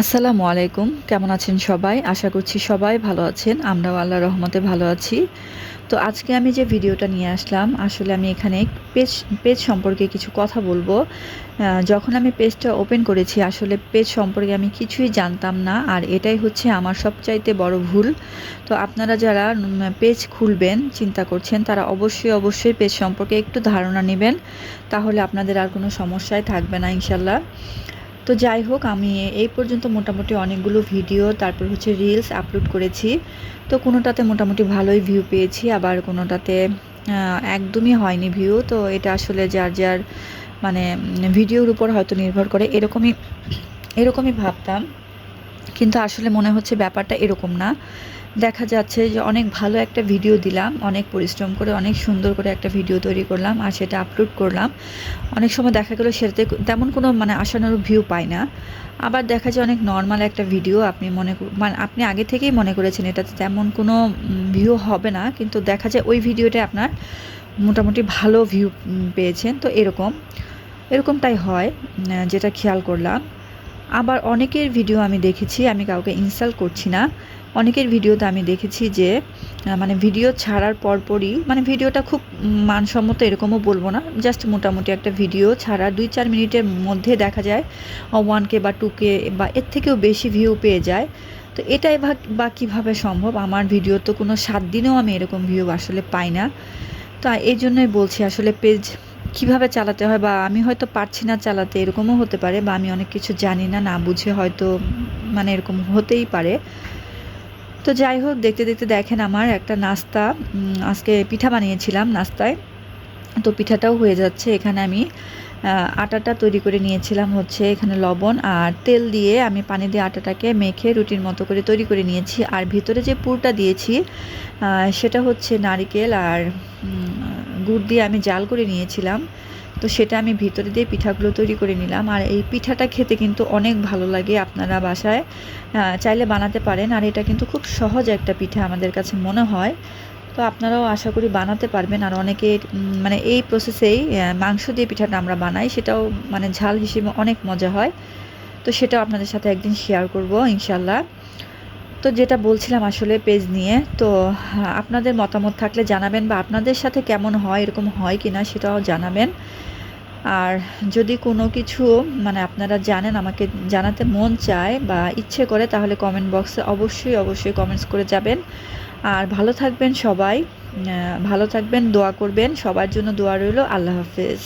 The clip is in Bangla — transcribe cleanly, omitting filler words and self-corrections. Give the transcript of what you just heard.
আসসালামু আলাইকুম। কেমন আছেন সবাই? আশা করছি সবাই ভালো আছেন। আমরাও আল্লাহর রহমতে ভালো আছি। তো আজকে আমি যে ভিডিওটা নিয়ে আসলাম, আসলে আমি এখানে পেজ পেজ সম্পর্কে কিছু কথা বলবো। যখন আমি পেজটা ওপেন করেছি, আসলে পেজ সম্পর্কে আমি কিছুই জানতাম না। আর এটাই হচ্ছে আমার সবচাইতে বড় ভুল। তো আপনারা যারা পেজ খুলবেন চিন্তা করছেন, তারা অবশ্যই পেজ সম্পর্কে একটু ধারণা নিবেন। তাহলে আপনাদের আর কোনো সমস্যাই থাকবে না ইনশাল্লাহ। তো যাই হোক, আমি এই পর্যন্ত মোটামুটি অনেকগুলো ভিডিও তারপর হচ্ছে রিলস আপলোড করেছি। তো কোনোটাতে মোটামুটি ভালোই ভিউ পেয়েছি, আবার কোনোটাতে একদমই হয়নি ভিউ। তো এটা আসলে যার মানে ভিডিওর উপর হয়তো নির্ভর করে, এরকমই ভাবতাম। কিন্তু আসলে মনে হচ্ছে ব্যাপারটা এরকম না। দেখা যাচ্ছে যে অনেক ভালো একটা ভিডিও দিলাম, অনেক পরিশ্রম করে অনেক সুন্দর করে একটা ভিডিও তৈরি করলাম আর সেটা আপলোড করলাম। অনেক সময় দেখা গেল সেটাতে তেমন কোনো আশানুরূপ ভিউ পায় না। আবার দেখা যায় অনেক নর্মাল একটা ভিডিও, আপনি আপনি আগে থেকেই মনে করেছেন এটাতে তেমন কোনো ভিউ হবে না, কিন্তু দেখা যায় ওই ভিডিওটায় আপনার মোটামুটি ভালো ভিউ পেয়েছেন। তো এরকমটাই হয়, যেটা খেয়াল করলাম। আবার অনেকের ভিডিও আমি দেখেছি, আমি কাউকে ইনসাল্ট করছি না। অনেকের ভিডিওতে আমি দেখেছি যে ভিডিও ছাড়ার পরপরই ভিডিওটা খুব মানসম্মত এরকমও বলবো না, জাস্ট মোটামুটি একটা ভিডিও ছাড়ার ২-৪ মিনিটের মধ্যে দেখা যায় 1K বা 2K বা এর থেকেও বেশি ভিউ পেয়ে যায়। তো এটাই বা কীভাবে সম্ভব? আমার ভিডিও তো কোনো ৭ দিনেও আমি এরকম ভিউ আসলে পাই না। তো এই জন্যই বলছি আসলে পেজ কিভাবে চালাতে হয়, বা আমি হয়তো পারছি না চালাতে, এরকমও হতে পারে, বা আমি অনেক কিছু জানি না, না বুঝে হয়তো এরকম হতেই পারে। তো যাই হোক, দেখতে দেখেন আমার একটা নাস্তা, আজকে পিঠা বানিয়েছিলাম নাস্তায়। তো পিঠাটাও হয়ে যাচ্ছে। এখানে আমি আটাটা তৈরি করে নিয়েছিলাম, হচ্ছে এখানে লবণ আর তেল দিয়ে আমি পানি দিয়ে আটাটাকে মেখে রুটির মতো করে তৈরি করে নিয়েছি। আর ভিতরে যে পুরটা দিয়েছি সেটা হচ্ছে নারিকেল আর গুড় দিয়ে আমি জাল করে নিয়েছিলাম। তো সেটা আমি ভিতরে দিয়ে পিঠাগুলো তৈরি করে নিলাম। আর এই পিঠাটা খেতে কিন্তু অনেক ভালো লাগে। আপনারা বাসায় চাইলে বানাতে পারেন। আর এটা কিন্তু খুব সহজ একটা পিঠা আমাদের কাছে মনে হয়। তো আপনারাও আশা করি বানাতে পারবেন। আর অনেকে এই প্রসেসেই মাংস দিয়ে পিঠাটা আমরা বানাই, সেটাও ঝাল হিসেবে অনেক মজা হয়। তো সেটাও আপনাদের সাথে একদিন শেয়ার করব ইনশাল্লাহ। তো যেটা বলছিলাম আসলে পেজ নিয়ে, তো আপনাদের মতামত থাকলে জানাবেন, বা আপনাদের সাথে কেমন হয়, এরকম হয় কি না সেটাও জানাবেন। আর যদি কোনো কিছু আপনারা জানেন, আমাকে জানাতে মন চায় বা ইচ্ছে করে, তাহলে কমেন্ট বক্সে অবশ্যই কমেন্টস করে যাবেন। আর ভালো থাকবেন সবাই, ভালো থাকবেন, দোয়া করবেন, সবার জন্য দোয়া রইল। আল্লাহ হাফেজ।